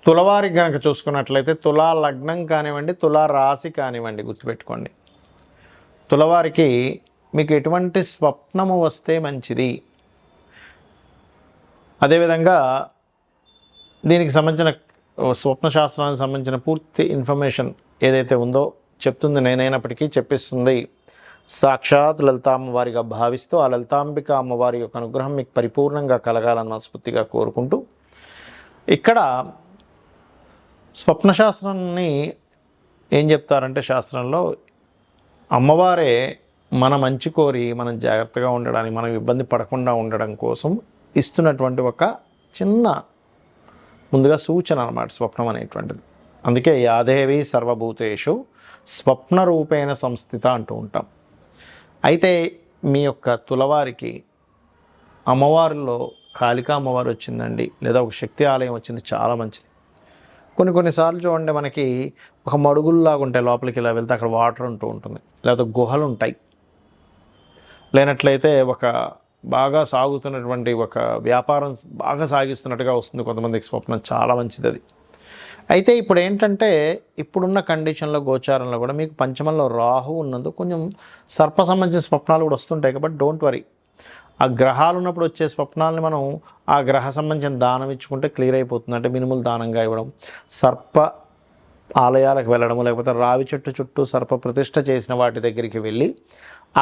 తులవారికి కనుక చూసుకున్నట్లయితే తులా లగ్నం కానివ్వండి, తులా రాశి కానివ్వండి, గుర్తుపెట్టుకోండి. తులవారికి మీకు ఎటువంటి స్వప్నము వస్తే మంచిది, అదేవిధంగా దీనికి సంబంధించిన స్వప్న శాస్త్రానికి సంబంధించిన పూర్తి ఇన్ఫర్మేషన్ ఏదైతే ఉందో చెప్తుంది నేనైనప్పటికీ చెప్పిస్తుంది సాక్షాత్ లలితా అమ్మవారిగా భావిస్తూ ఆ లలితాంబిక అమ్మవారి యొక్క అనుగ్రహం మీకు పరిపూర్ణంగా కలగాలని మనస్ఫూర్తిగా కోరుకుంటూ, ఇక్కడ స్వప్నశాస్త్రాన్ని ఏం చెప్తారంటే శాస్త్రంలో అమ్మవారే మన మంచి కోరి మనం జాగ్రత్తగా ఉండడానికి, మనం ఇబ్బంది పడకుండా ఉండడం కోసం ఇస్తున్నటువంటి ఒక చిన్న ముందుగా సూచన అన్నమాట స్వప్నం అనేటువంటిది. అందుకే యాదేవి సర్వభూతేషు స్వప్న రూపేణ సంస్థిత అంటూ ఉంటాం. అయితే మీ యొక్క తులవారికి అమ్మవారిలో కాళికా అమ్మవారు వచ్చిందండి, లేదా ఒక శక్తి ఆలయం వచ్చింది, చాలా మంచిది. కొన్నిసార్లు చూడండి, మనకి ఒక మడుగుల్లాగా ఉంటాయి, లోపలికి ఇలా వెళ్తే అక్కడ వాటర్ ఉంటూ ఉంటుంది, లేకపోతే గుహలు ఉంటాయి, లేనట్లయితే ఒక బాగా సాగుతున్నటువంటి ఒక వ్యాపారం బాగా సాగిస్తున్నట్టుగా వస్తుంది కొంతమందికి స్వప్నం, చాలా మంచిది అది. అయితే ఇప్పుడు ఏంటంటే ఇప్పుడున్న కండిషన్లో గోచారంలో కూడా మీకు పంచమంలో రాహు ఉన్నందుకు కొంచెం సర్ప సంబంధించిన స్వప్నాలు కూడా వస్తుంటాయి. కాబట్టి డోంట్ వరీ, ఆ గ్రహాలు ఉన్నప్పుడు వచ్చే స్వప్నాలని మనం ఆ గ్రహ సంబంధించిన దానం ఇచ్చుకుంటే క్లియర్ అయిపోతుంది. అంటే మినుములు దానంగా ఇవ్వడం, సర్ప ఆలయాలకు వెళ్ళడము, లేకపోతే రావి చెట్టు చుట్టూ సర్ప ప్రతిష్ఠ చేసిన వాటి దగ్గరికి వెళ్ళి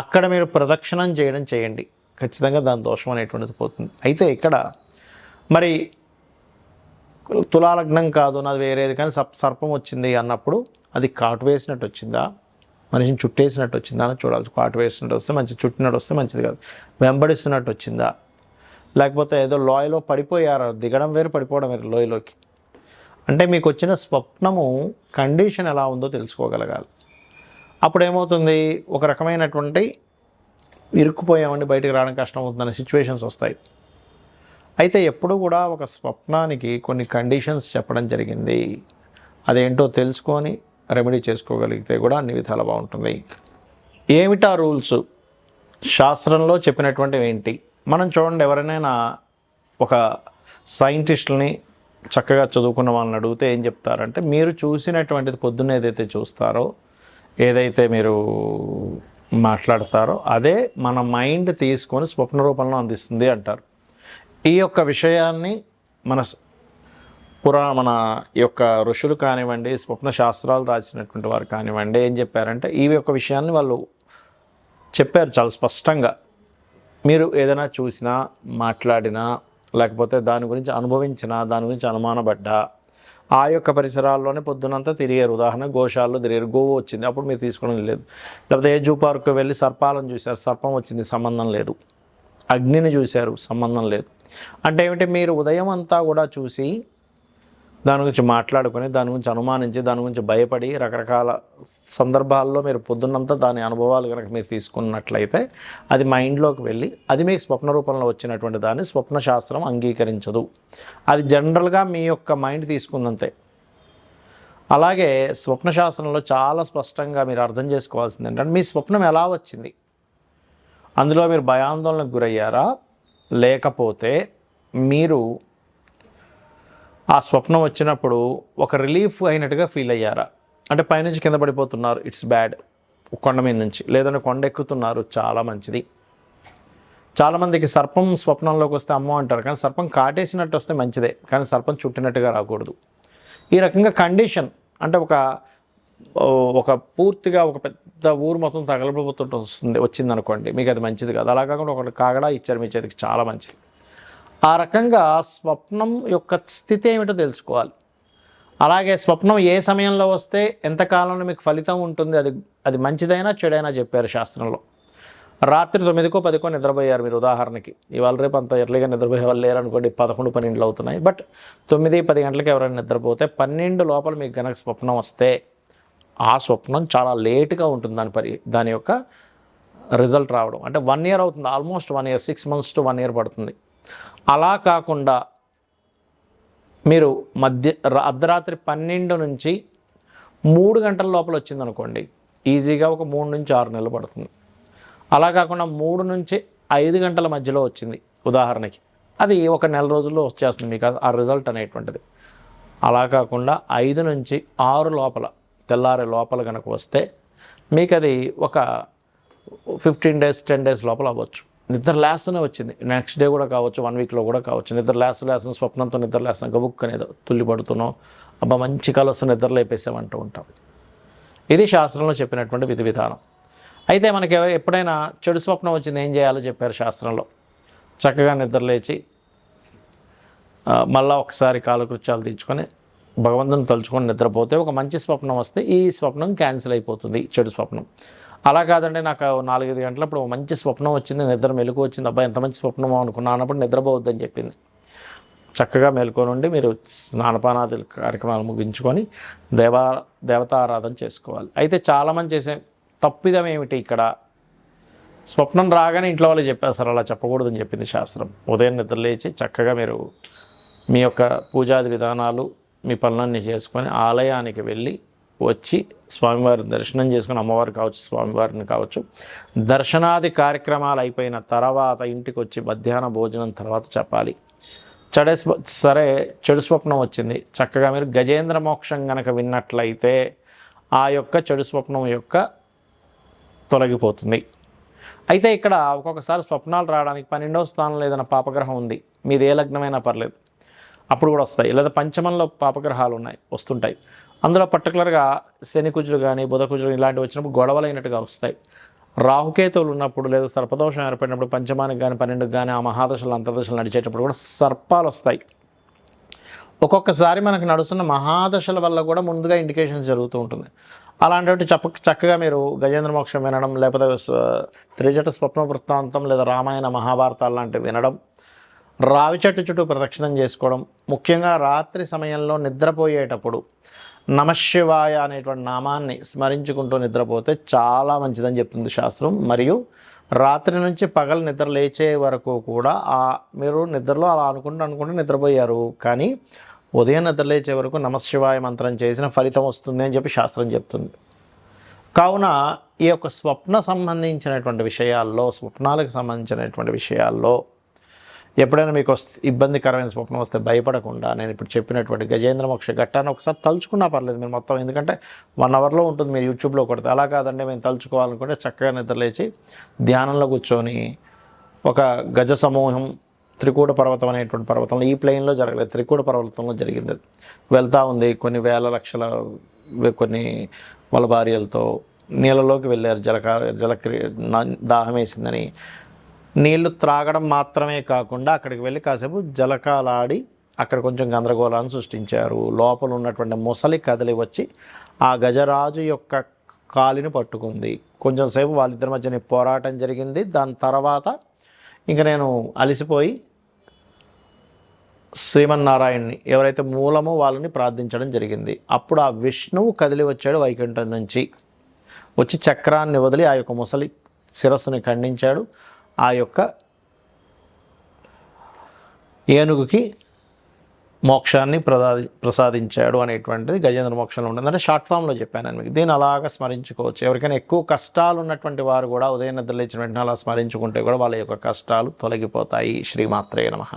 అక్కడ మీరు ప్రదక్షిణం చేయడం చేయండి, ఖచ్చితంగా దాని దోషం అనేటువంటిది పోతుంది. అయితే ఇక్కడ మరి తులాలగ్నం కాదు, నాది వేరేది, కానీ సర్పం వచ్చింది అన్నప్పుడు అది కాటు వేసినట్టు వచ్చిందా, మనిషిని చుట్టేసినట్టు వచ్చిందా అని చూడాలి. కాటు వేసినట్టు వస్తే మంచిది, చుట్టినట్టు వస్తే మంచిది కాదు. వెంబడిస్తున్నట్టు వచ్చిందా, లేకపోతే ఏదో లోయలో పడిపోయారు, దిగడం వేరు పడిపోవడం వేరు లోయలోకి. అంటే మీకు వచ్చిన స్వప్నము కండిషన్ ఎలా ఉందో తెలుసుకోగలగాలి. అప్పుడు ఏమవుతుంది, ఒక రకమైనటువంటి ఇరుక్కుపోయామండి, బయటికి రావడం కష్టం అవుతుందనే సిచ్యువేషన్స్ వస్తాయి. అయితే ఎప్పుడు కూడా ఒక స్వప్నానికి కొన్ని కండిషన్స్ చెప్పడం జరిగింది, అదేంటో తెలుసుకొని రెమెడీ చేసుకోగలిగితే కూడా అన్ని విధాలు బాగుంటుంది. ఏమిటా రూల్స్, శాస్త్రంలో చెప్పినటువంటివి ఏంటి? మనం చూడండి, ఎవరైనా ఒక సైంటిస్టులని చక్కగా చదువుకున్న వాళ్ళని అడిగితే ఏం చెప్తారంటే, మీరు చూసినటువంటిది పొద్దున్న ఏదైతే చూస్తారో, ఏదైతే మీరు మాట్లాడతారో అదే మన మైండ్ తీసుకొని స్వప్న రూపంలో అందిస్తుంది అంటారు. ఈ యొక్క విషయాన్ని మన యొక్క ఋషులు కానివ్వండి, స్వప్న శాస్త్రాలు రాసినటువంటి వారు కానివ్వండి, ఏం చెప్పారంటే ఈ యొక్క విషయాన్ని వాళ్ళు చెప్పారు చాలా స్పష్టంగా. మీరు ఏదైనా చూసినా, మాట్లాడినా, లేకపోతే దాని గురించి అనుభవించినా, దాని గురించి అనుమానపడ్డా, ఆ యొక్క పరిసరాల్లోనే పొద్దునంతా తిరిగారు. ఉదాహరణ గోశాలలో తిరిగారు, గోవు వచ్చింది, అప్పుడు మీరు తీసుకోవడం లేదు. లేకపోతే ఏ జూ పార్కు వెళ్ళి సర్పాలను చూశారు, సర్పం వచ్చింది, సంబంధం లేదు. అగ్నిని చూశారు, సంబంధం లేదు. అంటే ఏమిటి, మీరు ఉదయం అంతా కూడా చూసి దాని గురించి మాట్లాడుకొని, దాని గురించి అనుమానించి, దాని గురించి భయపడి, రకరకాల సందర్భాల్లో మీరు పొద్దున్నంతా దాని అనుభవాలు కనుక మీరు తీసుకున్నట్లయితే అది మైండ్లోకి వెళ్ళి అది మీకు స్వప్న రూపంలో వచ్చినటువంటి దాన్ని స్వప్న శాస్త్రం అంగీకరించదు. అది జనరల్గా మీ యొక్క మైండ్ తీసుకుందంతే. అలాగే స్వప్న శాస్త్రంలో చాలా స్పష్టంగా మీరు అర్థం చేసుకోవాల్సింది ఏంటంటే, మీ స్వప్నం ఎలా వచ్చింది, అందులో మీరు భయాందోళనకు గురయ్యారా, లేకపోతే మీరు ఆ స్వప్నం వచ్చినప్పుడు ఒక రిలీఫ్ అయినట్టుగా ఫీల్ అయ్యారా? అంటే పైనుంచి కింద పడిపోతున్నారు, ఇట్స్ బ్యాడ్, కొండ మీద నుంచి, లేదంటే కొండ ఎక్కుతున్నారు, చాలా మంచిది. చాలామందికి సర్పం స్వప్నంలోకి వస్తే అమ్మో అంటారు, కానీ సర్పం కాటేసినట్టు వస్తే మంచిదే, కానీ సర్పం చుట్టినట్టుగా రాకూడదు. ఈ రకంగా కండిషన్ అంటే ఒక పూర్తిగా ఒక పెద్ద ఊరు మొత్తం తగలబడిపోతుంటే వచ్చిందనుకోండి, మీకు అది మంచిది కాదు. అలా కాకుండా ఒకటి కాగడా ఇచ్చారు మీ చేతికి, చాలా మంచిది. ఆ రకంగా స్వప్నం యొక్క స్థితి ఏమిటో తెలుసుకోవాలి. అలాగే స్వప్నం ఏ సమయంలో వస్తే ఎంతకాలంలో మీకు ఫలితం ఉంటుంది, అది మంచిదైనా చెడైనా చెప్పారు శాస్త్రంలో. రాత్రి 9కో 10కో నిద్రపోయారు మీరు ఉదాహరణకి, ఇవాళ రేపు అంత ఎర్లీగా నిద్రపోయే వాళ్ళు లేరనుకోండి, 11, 12 అవుతున్నాయి. బట్ 9, 10 గంటలకు ఎవరైనా నిద్రపోతే 12 లోపల మీకు కనుక స్వప్నం వస్తే ఆ స్వప్నం చాలా లేటుగా ఉంటుంది దాని యొక్క రిజల్ట్ రావడం. అంటే 1 year అవుతుంది, almost 1 year, 6 months to 1 year పడుతుంది. అలా కాకుండా మీరు అర్ధరాత్రి 12 నుంచి 3 గంటల లోపల వచ్చిందనుకోండి, ఈజీగా ఒక 3 నుంచి 6 నెలలు పడుతుంది. అలా కాకుండా 3 నుంచి 5 గంటల మధ్యలో వచ్చింది ఉదాహరణకి, అది 1 నెల రోజుల్లో వచ్చేస్తుంది మీకు ఆ రిజల్ట్ అనేటువంటిది. అలా కాకుండా 5 నుంచి 6 లోపల తెల్లారే లోపల కనుక వస్తే మీకు అది ఒక 15 డేస్ 10 డేస్ లోపల అవ్వచ్చు. నిద్ర లేస్తూనే వచ్చింది, నెక్స్ట్ డే కూడా కావచ్చు, 1 వీక్లో కూడా కావచ్చు. నిద్ర లేస్తున్న స్వప్నంతో నిద్ర లేస్తున్న గబుక్కనేదో తుల్లి పడుతున్నాం, అబ్బా మంచి కళ వస్తున్న నిద్ర లేపేసామంటూ ఉంటాం. ఇది శాస్త్రంలో చెప్పినటువంటి విధి విధానం. అయితే మనకి ఎప్పుడైనా చెడు స్వప్నం వచ్చింది ఏం చేయాలో చెప్పారు శాస్త్రంలో. చక్కగా నిద్ర లేచి మళ్ళీ ఒకసారి కాలకృత్యాలు తీర్చుకొని భగవంతుని తలుచుకొని నిద్రపోతే ఒక మంచి స్వప్నం వస్తే ఈ స్వప్నం క్యాన్సిల్ అయిపోతుంది, చెడు స్వప్నం. అలా కాదండి, నాకు 4-5 గంటలప్పుడు మంచి స్వప్నం వచ్చింది, నిద్ర మెలకు వచ్చింది, అబ్బాయి ఎంత మంచి స్వప్నం అనుకున్నా అన్నప్పుడు నిద్రపోవద్దని చెప్పింది. చక్కగా మేల్కొనుండి మీరు స్నానపానాది కార్యక్రమాలు ముగించుకొని దేవతారాధన చేసుకోవాలి. అయితే చాలామంది చేసే తప్పిదం ఏమిటి ఇక్కడ? స్వప్నం రాగానే ఇంట్లో వాళ్ళు చెప్పేస్తారు, అలా చెప్పకూడదని చెప్పింది శాస్త్రం. ఉదయం నిద్ర లేచి చక్కగా మీరు మీ యొక్క పూజాది విధానాలు మీ పనులన్నీ చేసుకొని ఆలయానికి వెళ్ళి వచ్చి స్వామివారిని దర్శనం చేసుకుని, అమ్మవారు కావచ్చు స్వామివారిని కావచ్చు, దర్శనాది కార్యక్రమాలు అయిపోయిన తర్వాత ఇంటికి వచ్చి మధ్యాహ్న భోజనం తర్వాత చెప్పాలి. సరే చెడు స్వప్నం వచ్చింది, చక్కగా మీరు గజేంద్ర మోక్షం కనుక విన్నట్లయితే ఆ యొక్క చెడు స్వప్నం యొక్క తొలగిపోతుంది. అయితే ఇక్కడ ఒక్కొక్కసారి స్వప్నాలు రావడానికి 12వ స్థానంలో ఏదైనా పాపగ్రహం ఉంది, మీది ఏ లగ్నమైనా పర్లేదు, అప్పుడు కూడా వస్తాయి. లేదా పంచమంలో పాపగ్రహాలు ఉన్నాయి, వస్తుంటాయి. అందులో పర్టికులర్గా శని కుజులు కానీ బుధ కుజులు ఇలాంటివి వచ్చినప్పుడు గొడవలైనట్టుగా వస్తాయి. రాహుకేతువులు ఉన్నప్పుడు లేదా సర్పదోషం ఏర్పడినప్పుడు పంచమానికి కానీ 12కి కానీ ఆ మహాదశలు అంతర్దశలు నడిచేటప్పుడు కూడా సర్పాలు వస్తాయి. ఒక్కొక్కసారి మనకు నడుస్తున్న మహాదశల వల్ల కూడా ముందుగా ఇండికేషన్స్ జరుగుతూ ఉంటుంది. అలాంటి చక్కగా మీరు గజేంద్ర మోక్షం వినడం, లేకపోతే త్రిజట స్వప్న వృత్తాంతం లేదా రామాయణ మహాభారతాలు లాంటివి వినడం, రావి చెట్టు చుట్టూ ప్రదక్షిణం చేసుకోవడం, ముఖ్యంగా రాత్రి సమయంలో నిద్రపోయేటప్పుడు నమశివాయ అనేటువంటి నామాన్ని స్మరించుకుంటూ నిద్రపోతే చాలా మంచిదని చెప్తుంది శాస్త్రం. మరియు రాత్రి నుంచి పగలు నిద్ర లేచే వరకు కూడా మీరు నిద్రలో అలా అనుకుంటూ నిద్రపోయారు, కానీ ఉదయం నిద్ర లేచే వరకు నమశివాయ మంత్రం చేసిన ఫలితం వస్తుంది అని చెప్పి శాస్త్రం చెప్తుంది. కావున ఈ యొక్క స్వప్నాలకు సంబంధించినటువంటి విషయాల్లో ఎప్పుడైనా మీకు ఇబ్బందికరమైన స్వప్నం వస్తే భయపడకుండా నేను ఇప్పుడు చెప్పినటువంటి గజేంద్ర మోక్ష ఘట్టాన్ని ఒకసారి తలుచుకున్నా పర్లేదు మీరు మొత్తం, ఎందుకంటే 1 అవర్లో ఉంటుంది, మీరు యూట్యూబ్లో కొడితే. అలా కాదండి, మేము తలుచుకోవాలనుకుంటే చక్కగా నిద్రలేచి ధ్యానంలో కూర్చొని ఒక గజ సమూహం త్రికూట పర్వతం అనేటువంటి పర్వతంలో, ఈ ప్లెయిన్లో జరగలేదు, త్రికూట పర్వతంలో జరిగింది, వెళ్తూ ఉంది. కొన్ని వేల లక్షల కొన్ని వాళ్ళ భార్యలతో నీళ్ళలోకి వెళ్ళారు, దాహం వేసిందని. నీళ్లు త్రాగడం మాత్రమే కాకుండా అక్కడికి వెళ్ళి కాసేపు జలకాలాడి అక్కడ కొంచెం గందరగోళాన్ని సృష్టించారు. లోపల ఉన్నటువంటి మొసలి కదిలి వచ్చి ఆ గజరాజు యొక్క కాలిని పట్టుకుంది. కొంచెం సేపు వాళ్ళిద్దరి మధ్యన పోరాటం జరిగింది. దాని తర్వాత ఇంక నేను అలసిపోయి శ్రీమన్నారాయణ్ణి ఎవరైతే మూలమో వాళ్ళని ప్రార్థించడం జరిగింది. అప్పుడు ఆ విష్ణువు కదిలి వచ్చాడు వైకుంఠం నుంచి, వచ్చి చక్రాన్ని వదిలి ఆ యొక్క ముసలి శిరస్సుని ఖండించాడు. ఆ యొక్క ఏనుగుకి మోక్షాన్ని ప్రసాదించాడు అనేటువంటిది గజేంద్ర మోక్షంలో ఉంటుంది. అంటే షార్ట్ ఫామ్లో చెప్పాను మీకు. దీన్ని అలాగా స్మరించుకోవచ్చు. ఎవరికైనా ఎక్కువ కష్టాలు ఉన్నటువంటి వారు కూడా ఉదయం నిద్ర లేచిన వెంటనే అలా స్మరించుకుంటే కూడా వాళ్ళ యొక్క కష్టాలు తొలగిపోతాయి. శ్రీమాత్రే నమః.